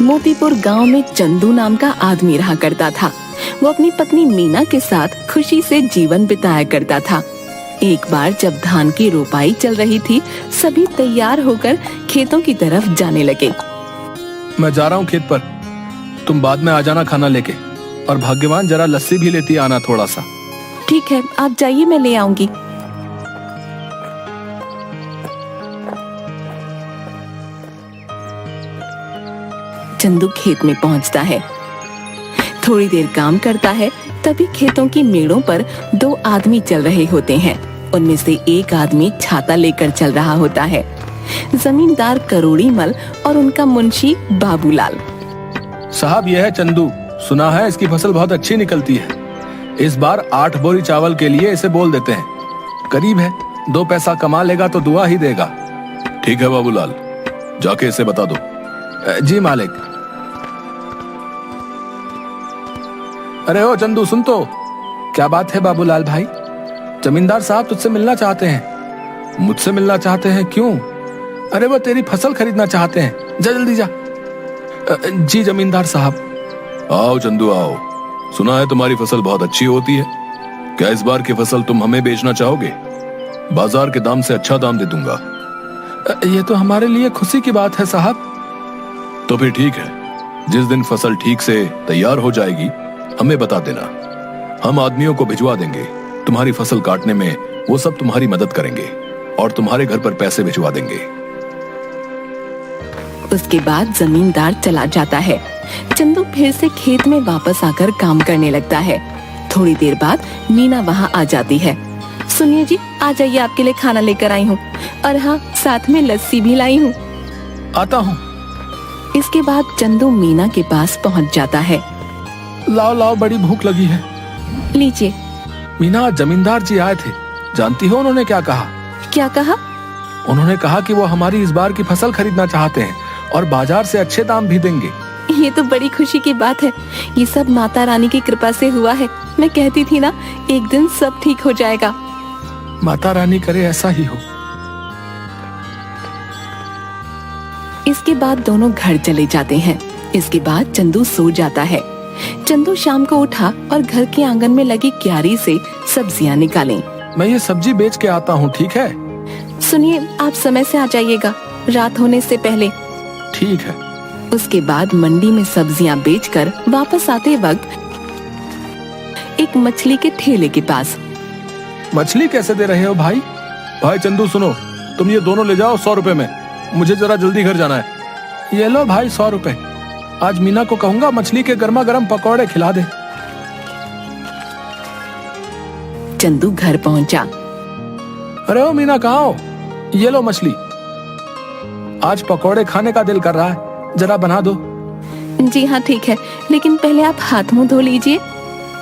मोतीपुर गांव में चंदू नाम का आदमी रहा करता था। वो अपनी पत्नी मीना के साथ खुशी से जीवन बिताया करता था। एक बार जब धान की रोपाई चल रही थी, सभी तैयार होकर खेतों की तरफ जाने लगे। मैं जा रहा हूँ खेत पर, तुम बाद में आ जाना खाना लेके, और भाग्यवान जरा लस्सी भी लेती आना थोड़ा सा। ठीक है, आप जाइए, मैं ले आऊंगी। चंदू खेत में पहुंचता है। थोड़ी देर काम करता है, तभी खेतों की मेड़ों पर दो आदमी चल रहे होते हैं। उनमें से एक आदमी छाता लेकर चल रहा होता है। जमींदार करोड़ीमल और उनका मुंशी बाबूलाल। साहब, यह है चंदू, सुना है इसकी फसल बहुत अच्छी निकलती है। इस बार 8 बोरी चावल के लिए इसे बोल देते हैं। करीब है, 2 पैसा कमा लेगा तो दुआ ही देगा। ठीक है बाबूलाल, जाके इसे बता दो। जी मालिक। अरे ओ चंदू, सुन तो। क्या बात है बाबूलाल भाई? जमींदार साहब तुझसे मिलना चाहते हैं। मुझसे मिलना चाहते हैं? क्यों? अरे वो तेरी फसल खरीदना चाहते हैं, जा जल्दी जा। जी जमींदार साहब। आओ चंदू आओ, सुना है तुम्हारी फसल बहुत अच्छी होती है। क्या इस बार की फसल तुम हमें बेचना चाहोगे? बाजार के दाम से अच्छा दाम दे दूंगा। ये तो हमारे लिए खुशी की बात है साहब। तो फिर ठीक है, जिस दिन फसल ठीक से तैयार हो जाएगी हमें बता देना। हम आदमियों को भिजवा देंगे, तुम्हारी फसल काटने में वो सब तुम्हारी मदद करेंगे और तुम्हारे घर पर पैसे भिजवा देंगे। उसके बाद जमींदार चला जाता है। चंदू फिर से खेत में वापस आकर काम करने लगता है। थोड़ी देर बाद मीना वहाँ आ जाती है। सुनिए जी, आ जाइए, आपके लिए खाना लेकर आई हूँ, और हाँ, साथ में लस्सी भी लाई हूँ। आता हूँ। इसके बाद चंदू मीना के पास पहुँच जाता है। लाओ लाओ, बड़ी भूख लगी है। लीजिए। मीना, जमींदार जी आए थे, जानती हो उन्होंने क्या कहा? क्या कहा? उन्होंने कहा कि वो हमारी इस बार की फसल खरीदना चाहते हैं और बाजार से अच्छे दाम भी देंगे। ये तो बड़ी खुशी की बात है। ये सब माता रानी की कृपा से हुआ है। मैं कहती थी ना, एक दिन सब ठीक हो जाएगा। माता रानी करे ऐसा ही हो। इसके बाद दोनों घर चले जाते हैं। इसके बाद चंदू सो जाता है। चंदू शाम को उठा और घर के आंगन में लगी क्यारी से सब्जियां निकाली। मैं ये सब्जी बेच के आता हूँ, ठीक है? सुनिए, आप समय से आ जाइएगा, रात होने से पहले। ठीक है। उसके बाद मंडी में सब्जियां बेचकर वापस आते वक्त एक मछली के ठेले के पास। मछली कैसे दे रहे हो भाई? भाई चंदू सुनो, तुम ये दोनों ले जाओ 100 रुपए में, मुझे जरा जल्दी घर जाना है। ये लो भाई 100 रुपए। आज मीना को कहूंगा मछली के गर्मा गर्म पकौड़े खिला दे। चंदू घर पहुंचा। अरे ओ मीना, कहाँ हो? ये लो मछली। आज पकौड़े खाने का दिल कर रहा है, जरा बना दो। जी हाँ ठीक है, लेकिन पहले आप हाथ मुंह धो लीजिए।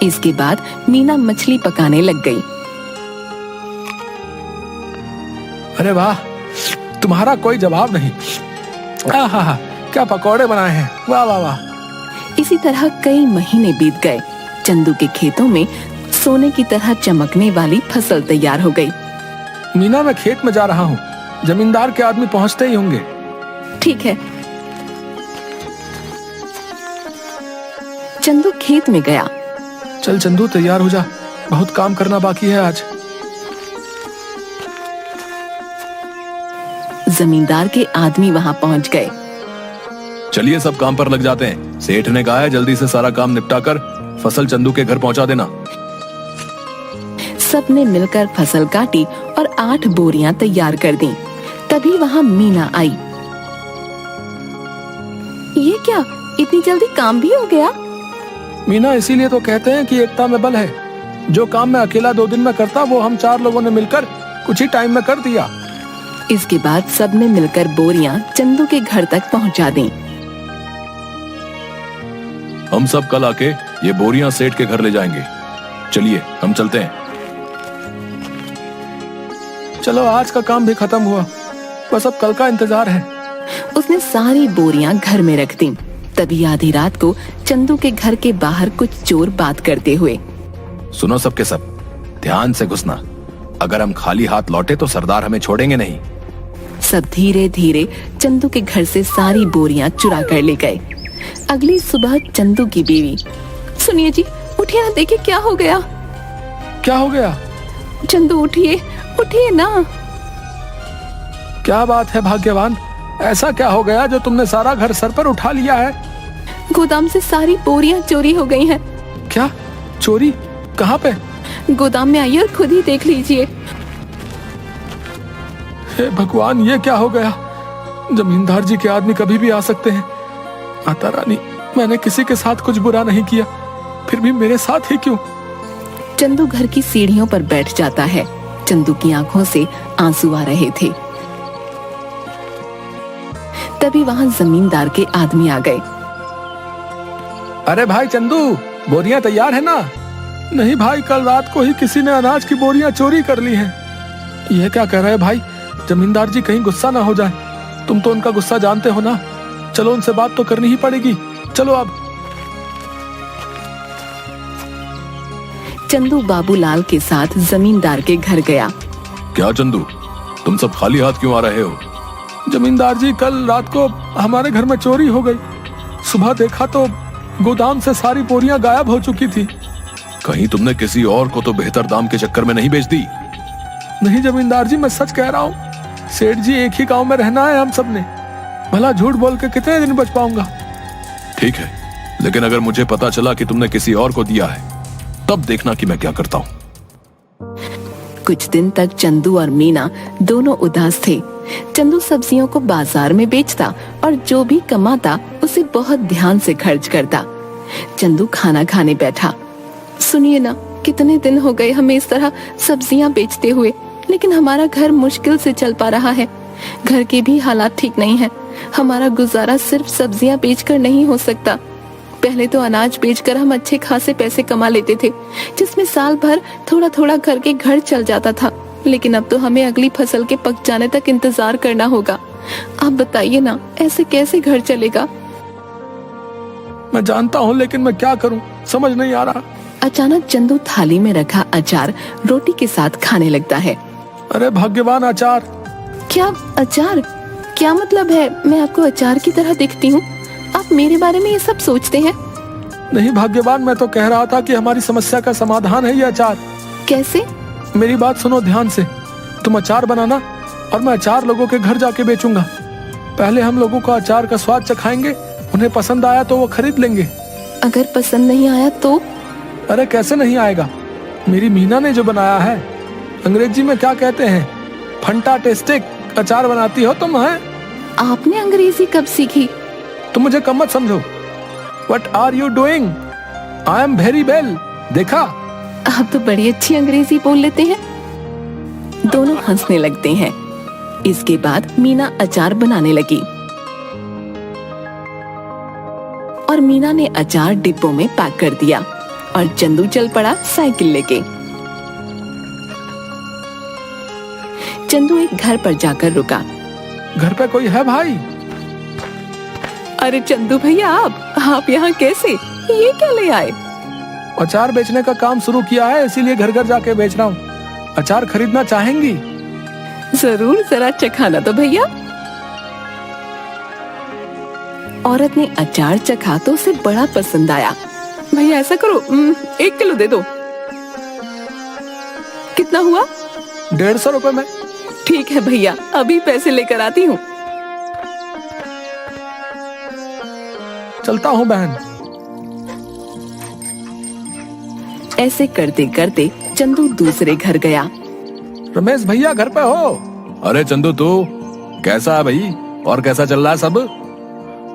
इसके बाद मीना मछली पकाने लग गई। अरे वाह, तुम्हारा कोई जवाब नहीं। आहा, क्या पकौड़े बनाए हैं, वाह वाह वाह। इसी तरह कई महीने बीत गए। चंदू के खेतों में सोने की तरह चमकने वाली फसल तैयार हो गई। मीना, मैं खेत में जा रहा हूँ, जमींदार के आदमी पहुँचते ही होंगे। ठीक है। चंदू खेत में गया। चल चंदू, तैयार हो जा, बहुत काम करना बाकी है आज। जमींदार के आदमी वहाँ पहुँच गए। चलिए सब काम पर लग जाते हैं। सेठ ने कहा है जल्दी से सारा काम निपटाकर फसल चंदू के घर पहुंचा देना। सबने मिलकर फसल काटी और 8 बोरियां तैयार कर दी। तभी वहाँ मीना आई। ये क्या, इतनी जल्दी काम भी हो गया? मीना, इसीलिए तो कहते हैं कि एकता में बल है। जो काम मैं अकेला 2 दिन में करता, वो हम 4 लोगों ने मिलकर कुछ ही टाइम में कर दिया। इसके बाद सबने मिलकर बोरियां चंदू के घर तक पहुंचा दी। हम सब कल आके ये बोरियां सेठ के घर ले जाएंगे। चलिए हम चलते हैं। चलो, आज का काम भी खत्म हुआ, बस अब कल का इंतजार है। उसने सारी बोरियां घर में रख दी। तभी आधी रात को चंदू के घर के बाहर कुछ चोर बात करते हुए। सुनो सबके सब, ध्यान से घुसना। अगर हम खाली हाथ लौटे तो सरदार हमें छोड़ेंगे नहीं। सब धीरे धीरे चंदू के घर से सारी बोरियां चुरा कर ले गए। अगली सुबह चंदू की बीवी, सुनिए जी, उठिए ना, देखिए क्या हो गया। क्या हो गया? चंदू उठिए, उठिए ना। क्या बात है भाग्यवान, ऐसा क्या हो गया जो तुमने सारा घर सर पर उठा लिया है? गोदाम से सारी बोरियां चोरी हो गई हैं। क्या चोरी? कहाँ पे? गोदाम में आइए और खुद ही देख लीजिए। हे भगवान, ये क्या हो गया? जमींदार जी के आदमी कभी भी आ सकते हैं। माता रानी, मैंने किसी के साथ कुछ बुरा नहीं किया, फिर भी मेरे साथ ही क्यों? चंदू घर की सीढ़ियों पर बैठ जाता है। चंदू की आंखों से आंसू आ रहे थे। तभी वहां जमींदार के आदमी आ गए। अरे भाई चंदू, बोरियां तैयार है ना? नहीं भाई, कल रात को ही किसी ने अनाज की बोरियां चोरी कर ली हैं। ये क्या कह रहे हैं भाई? जमींदार जी कहीं गुस्सा ना हो जाए। तुम तो उनका गुस्सा जानते हो ना। चलो, उनसे बात तो करनी ही पड़ेगी। चलो अब। चंदू बाबूलाल के साथ जमींदार के घर गया। क्या चंदू, तुम सब खाली हाथ क्यों आ रहे हो? जमींदार जी, कल रात को हमारे घर में चोरी हो गई। सुबह देखा तो गोदाम से सारी बोरियां गायब हो चुकी थी। कहीं तुमने किसी और को तो बेहतर दाम के चक्कर में नहीं बेच दी? नहीं जमींदार जी, मैं सच कह रहा हूँ। सेठ जी, एक ही गांव में रहना है हम सब ने। भला झूठ बोल के कितने दिन बच पाऊंगा? ठीक है, लेकिन अगर मुझे पता चला कि तुमने किसी और को दिया है, तब देखना कि मैं क्या करता हूँ। कुछ दिन तक चंदू और मीना दोनों उदास थे। चंदू सब्जियों को बाजार में बेचता और जो भी कमाता उसे बहुत ध्यान से खर्च करता। चंदू खाना खाने बैठा। सुनिए ना, कितने दिन हो गए हमें इस तरह सब्जियां बेचते हुए, लेकिन हमारा घर मुश्किल से चल पा रहा है। घर के भी हालात ठीक नहीं है। हमारा गुजारा सिर्फ सब्जियां बेचकर नहीं हो सकता। पहले तो अनाज बेचकर हम अच्छे खासे पैसे कमा लेते थे, जिसमें साल भर थोड़ा थोड़ा करके घर चल जाता था। लेकिन अब तो हमें अगली फसल के पक जाने तक इंतजार करना होगा। आप बताइए ना, ऐसे कैसे घर चलेगा? मैं जानता हूँ, लेकिन मैं क्या करूँ, समझ नहीं आ रहा। अचानक चंदू थाली में रखा अचार रोटी के साथ खाने लगता है। अरे भाग्यवान, अचार! क्या अचार? क्या मतलब है? मैं आपको अचार की तरह दिखती हूँ? आप मेरे बारे में ये सब सोचते हैं? नहीं भाग्यवान, मैं तो कह रहा था कि हमारी समस्या का समाधान है ये अचार। कैसे? मेरी बात सुनो ध्यान से। तुम अचार बनाना और मैं अचार लोगों के घर जाके बेचूंगा। पहले हम लोगों को अचार का स्वाद चखाएंगे, उन्हें पसंद आया तो वो खरीद लेंगे। अगर पसंद नहीं आया तो? अरे कैसे नहीं आएगा? मेरी मीना ने जो बनाया है, अंग्रेजी में क्या कहते हैं, फंटास्टिक अचार बनाती हो तुम। है आपने अंग्रेजी कब सीखी? तुम मुझे कम मत समझो। What are you doing? I am very well। देखा? आप तो बड़ी अच्छी अंग्रेजी बोल लेते हैं। दोनों हंसने लगते हैं। इसके बाद मीना अचार बनाने लगी और मीना ने अचार डिब्बों में पैक कर दिया और चंदू चल पड़ा साइकिल लेके। चंदू एक घर पर जाकर रुका। घर पे कोई है भाई? अरे चंदू भैया, आप यहाँ कैसे? ये क्या ले आए? अचार बेचने का काम शुरू किया है, इसीलिए घर घर जाके बेच रहा हूँ। अचार खरीदना चाहेंगी? जरूर, जरा चखाना तो भैया। औरत ने अचार चखा तो उसे बड़ा पसंद आया। भैया ऐसा करो, 1 किलो दे दो। कितना हुआ? 150 रुपए में। ठीक है भैया, अभी पैसे लेकर आती हूँ। चलता हूँ बहन। ऐसे करते करते चंदू दूसरे घर गया। रमेश भैया घर पे हो? अरे चंदू, तू कैसा है भाई? और कैसा चल रहा है सब?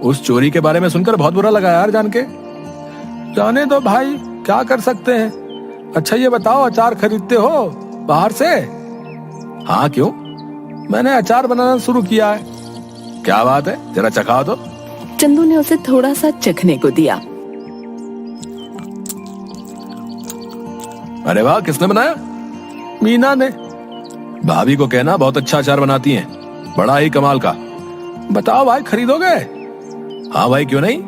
उस चोरी के बारे में सुनकर बहुत बुरा लगा यार जान के। जाने दो भाई, क्या कर सकते हैं। अच्छा ये बताओ, अचार खरीदते हो बाहर से? हाँ क्यों? मैंने अचार बनाना शुरू किया है। क्या बात है, जरा चखाओ तो। चंदू ने उसे थोड़ा सा चखने को दिया। अरे वाह, किसने बनाया? मीना ने। भाभी को कहना बहुत अच्छा अचार बनाती हैं, बड़ा ही कमाल का। बताओ भाई, खरीदोगे? हाँ भाई, क्यों नहीं,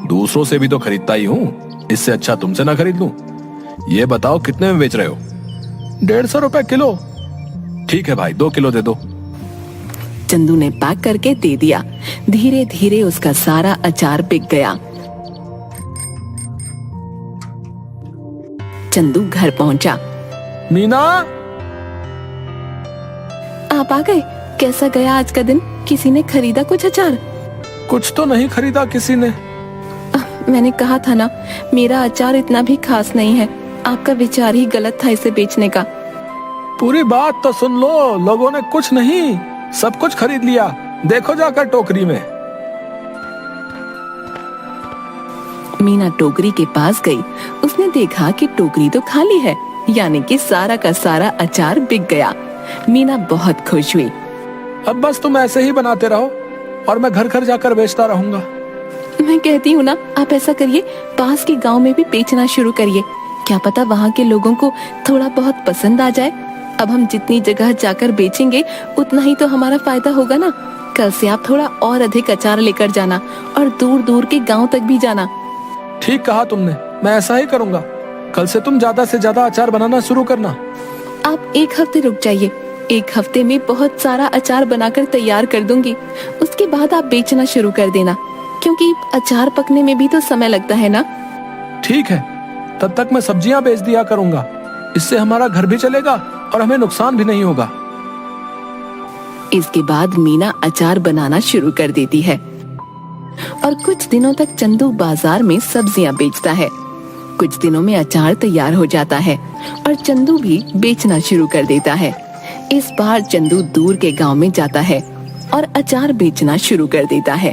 दूसरों से भी तो खरीदता ही हूँ, इससे अच्छा तुमसे ना खरीद लूं। ये बताओ कितने में बेच रहे हो? 150 रुपए किलो। ठीक है भाई, 2 किलो दे दो। चंदू ने पैक करके दे दिया। धीरे धीरे उसका सारा अचार बिक गया। चंदू घर पहुंचा। मीना, आप आ गए। कैसा गया आज का दिन? किसी ने खरीदा कुछ अचार? कुछ तो नहीं खरीदा किसी ने। मैंने कहा था ना, मेरा अचार इतना भी खास नहीं है। आपका विचार ही गलत था इसे बेचने का। पूरी बात तो सुन लो। लोगों ने कुछ नहीं, सब कुछ खरीद लिया। देखो जाकर टोकरी में। मीना टोकरी के पास गई। उसने देखा कि टोकरी तो खाली है, यानी कि सारा का सारा अचार बिक गया। मीना बहुत खुश हुई। अब बस तुम ऐसे ही बनाते रहो और मैं घर घर जाकर बेचता रहूंगा। मैं कहती हूँ ना, आप ऐसा करिए, पास के गांव में भी बेचना शुरू करिए। क्या पता वहाँ के लोगों को थोड़ा बहुत पसंद आ जाए। अब हम जितनी जगह जाकर बेचेंगे उतना ही तो हमारा फायदा होगा ना। कल से आप थोड़ा और अधिक अचार लेकर जाना और दूर दूर के गांव तक भी जाना। ठीक कहा तुमने, मैं ऐसा ही करूंगा। कल से तुम ज्यादा से ज्यादा अचार बनाना शुरू करना। आप एक हफ्ते रुक जाइए। एक हफ्ते में बहुत सारा अचार बनाकर तैयार कर दूंगी। उसके बाद आप बेचना शुरू कर देना, क्योंकि अचार पकने में भी तो समय लगता है ना। ठीक है, तब तक मैं सब्जियां बेच दिया करूंगा। इससे हमारा घर भी चलेगा और हमें नुकसान भी नहीं होगा। इसके बाद मीना अचार बनाना शुरू कर देती है और कुछ दिनों तक चंदू बाजार में सब्जियां बेचता है। कुछ दिनों में अचार तैयार हो जाता है और चंदू भी बेचना शुरू कर देता है। इस बार चंदू दूर के गांव में जाता है और अचार बेचना शुरू कर देता है।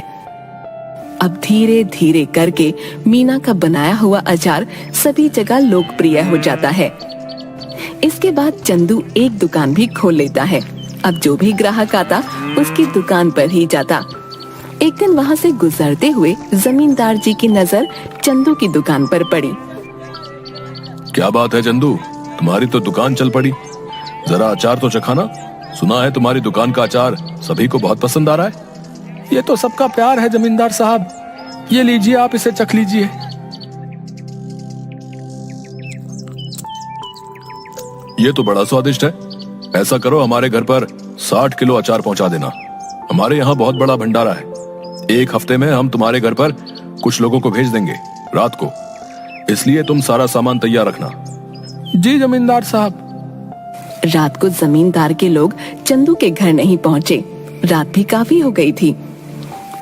अब धीरे धीरे करके मीना का बनाया हुआ अचार सभी जगह लोकप्रिय हो जाता है। इसके बाद चंदू एक दुकान भी खोल लेता है। अब जो भी ग्राहक आता उसकी दुकान पर ही जाता। एक दिन वहाँ से गुजरते हुए जमींदार जी की नजर चंदू की दुकान पर पड़ी। क्या बात है चंदू, तुम्हारी तो दुकान चल पड़ी। जरा अचार तो चखाना। सुना है तुम्हारी दुकान का अचार सभी को बहुत पसंद आ रहा है। ये तो सबका प्यार है जमींदार साहब। ये लीजिए, आप इसे चख लीजिए। ये तो बड़ा स्वादिष्ट है। ऐसा करो, हमारे घर पर 60 किलो अचार पहुंचा देना। हमारे यहाँ बहुत बड़ा भंडारा है। एक हफ्ते में हम तुम्हारे घर पर कुछ लोगों को भेज देंगे रात को, इसलिए तुम सारा सामान तैयार रखना। जी जमींदार साहब। रात को जमींदार के लोग चंदू के घर नहीं पहुँचे। रात भी काफी हो गई थी।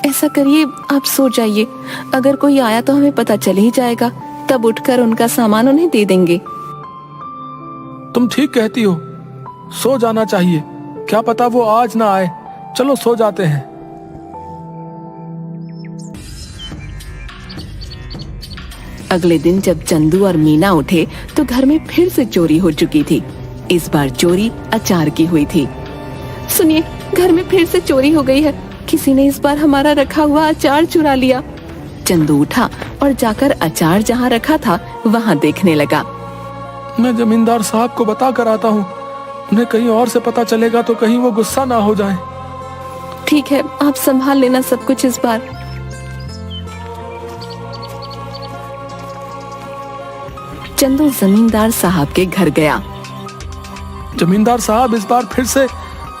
ऐसा करिए, आप सो जाइए। अगर कोई आया तो हमें पता चल ही जाएगा, तब उठकर उनका सामान उन्हें दे देंगे। तुम ठीक कहती हो, सो जाना चाहिए। क्या पता वो आज ना आए। चलो सो जाते हैं। अगले दिन जब चंदू और मीना उठे तो घर में फिर से चोरी हो चुकी थी। इस बार चोरी अचार की हुई थी। सुनिए, घर में फिर से चोरी हो गई है। किसी ने इस बार हमारा रखा हुआ अचार चुरा लिया। चंदू उठा और जाकर अचार जहाँ रखा था वहाँ देखने लगा। मैं जमींदार साहब को बता कर आता हूँ। उन्हें कहीं और से पता चलेगा तो कहीं वो गुस्सा ना हो जाए। ठीक है, आप संभाल लेना सब कुछ इस बार। चंदू जमींदार साहब के घर गया। जमींदार साहब, इस बार फिर से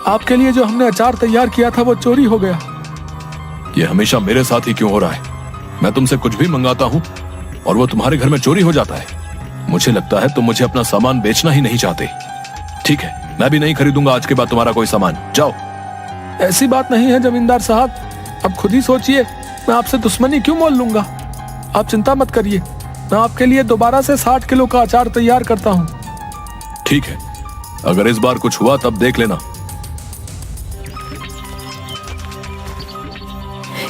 आपके लिए जो हमने अचार तैयार किया था वो चोरी हो गया। ये हमेशा मेरे साथ ही क्यों हो रहा है? मैं तुमसे कुछ भी मंगाता हूँ और वो तुम्हारे घर में चोरी हो जाता है। मुझे लगता है तुम मुझे अपना सामान बेचना ही नहीं चाहते। ठीक है, मैं भी नहीं खरीदूंगा आज के बाद तुम्हारा कोई सामान। जाओ। ऐसी बात नहीं है जमींदार साहब, अब खुद ही सोचिए। मैं आपसे दुश्मनी क्यों मोल लूंगा? आप चिंता मत करिए, मैं आपके लिए दोबारा से 60 किलो का अचार तैयार करता हूँ। ठीक है, अगर इस बार कुछ हुआ तब देख लेना।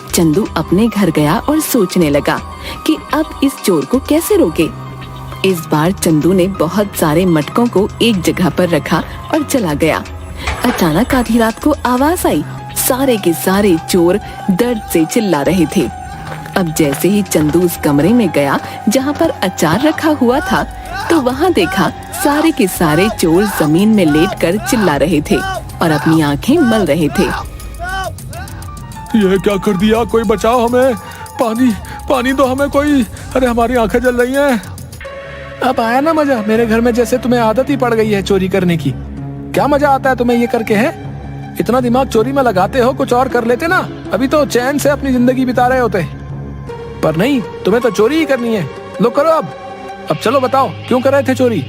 चंदू अपने घर गया और सोचने लगा कि अब इस चोर को कैसे रोके। इस बार चंदू ने बहुत सारे मटकों को एक जगह पर रखा और चला गया। अचानक आधी रात को आवाज आई। सारे के सारे चोर दर्द से चिल्ला रहे थे। अब जैसे ही चंदू उस कमरे में गया जहाँ पर अचार रखा हुआ था, तो वहाँ देखा सारे के सारे चोर जमीन में लेटकर चिल्ला रहे थे और अपनी आंखें मल रहे थे। ये क्या कर दिया? कोई बचाओ हमें। पानी पानी दो हमें कोई। अरे हमारी आंखें जल रही हैं। अब आया ना मजा? मेरे घर में जैसे तुम्हें आदत ही पड़ गई है चोरी करने की। क्या मजा आता है तुम्हें ये करके? है इतना दिमाग चोरी में लगाते हो, कुछ और कर लेते ना, अभी तो चैन से अपनी जिंदगी बिता रहे होते। पर नहीं, तुम्हें तो चोरी ही करनी है। लो करो अब। अब चलो बताओ, क्यों कर रहे थे चोरी?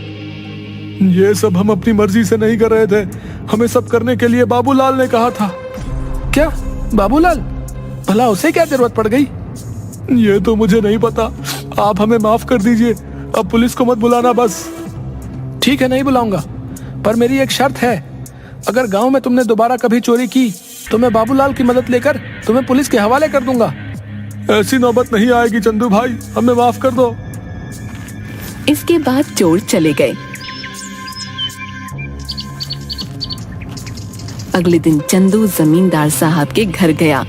ये सब हम अपनी मर्जी से नहीं कर रहे थे, हमें सब करने के लिए बाबूलाल ने कहा था। क्या बाबूलाल? भला उसे क्या जरूरत पड़ गई? ये तो मुझे नहीं पता, आप हमें माफ कर दीजिए, अब पुलिस को मत बुलाना बस। ठीक है, नहीं बुलाऊंगा, पर मेरी एक शर्त है, अगर गांव में तुमने दोबारा कभी चोरी की तो मैं बाबूलाल की मदद लेकर तुम्हें पुलिस के हवाले कर दूंगा। ऐसी नौबत नहीं आएगी चंदू भाई, हमें माफ कर दो। इसके बाद चोर चले गए। अगले दिन चंदू जमींदार साहब के घर गया।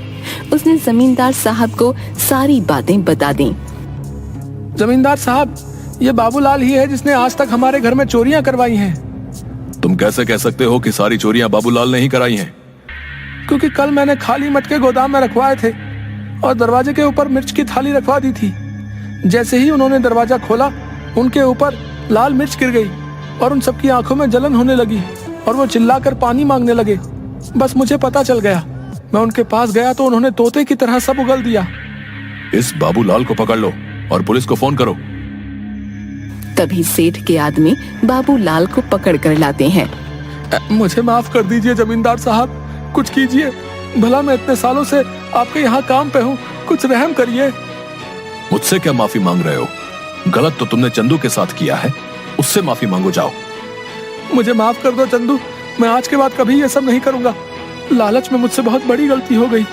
उसने जमींदार साहब को सारी बातें बता दी। जमींदार साहब, ये बाबूलाल ही है जिसने आज तक हमारे घर में चोरियां करवाई हैं। तुम कैसे कह सकते हो कि सारी चोरियां बाबूलाल ने ही कराई हैं? क्योंकि कल मैंने खाली मटके गोदाम में रखवाए थे और दरवाजे के ऊपर मिर्च की थाली रखवा दी थी। जैसे ही उन्होंने दरवाजा खोला, उनके ऊपर लाल मिर्च गिर गई और उन सबकी आंखों में जलन होने लगी और वो चिल्लाकर पानी मांगने लगे। बस मुझे पता चल गया, मैं उनके पास गया तो उन्होंने तोते की तरह सब उगल दिया। इस बाबूलाल को पकड़ लो और पुलिस को फोन करो। तभी सेठ के आदमी बाबूलाल को पकड़ कर लाते हैं। मुझे माफ कर दीजिए जमींदार साहब, कुछ कीजिए, भला मैं इतने सालों से आपके यहाँ काम पे हूँ, कुछ रहम करिए। मुझसे क्या माफी मांग रहे हो? गलत तो तुमने चंदू के साथ किया है, उससे माफी मांगो जाओ। मुझे माफ कर दो चंदू, मैं आज के बाद कभी ये सब नहीं करूंगा। लालच में मुझसे बहुत बड़ी गलती हो गई।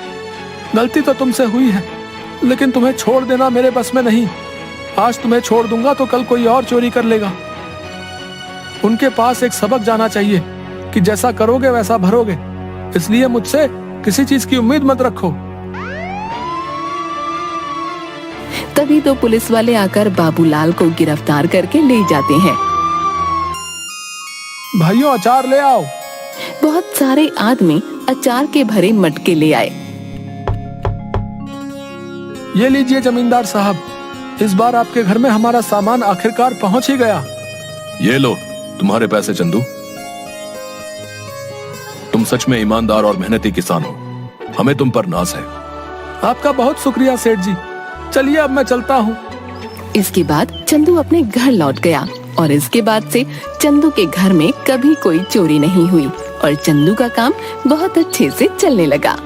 गलती तो तुमसे हुई है, लेकिन तुम्हें छोड़ देना मेरे बस में नहीं। आज तुम्हें छोड़ दूंगा तो कल कोई और चोरी कर लेगा। उनके पास एक सबक जाना चाहिए कि जैसा करोगे वैसा भरोगे, इसलिए मुझसे किसी चीज की उम्मीद मत रखो। तभी तो पुलिस वाले आकर बाबूलाल को गिरफ्तार करके ले जाते हैं। भाइयों, अचार ले आओ। बहुत सारे आदमी अचार के भरे मटके ले आए। ये लीजिए जमींदार साहब, इस बार आपके घर में हमारा सामान आखिरकार पहुंच ही गया। ये लो तुम्हारे पैसे चंदू। तुम सच में ईमानदार और मेहनती किसान हो, हमें तुम पर नाज है। आपका बहुत शुक्रिया सेठ जी, चलिए अब मैं चलता हूँ। इसके बाद चंदू अपने घर लौट गया और इसके बाद से चंदू के घर में कभी कोई चोरी नहीं हुई और चंदू का काम बहुत अच्छे से चलने लगा।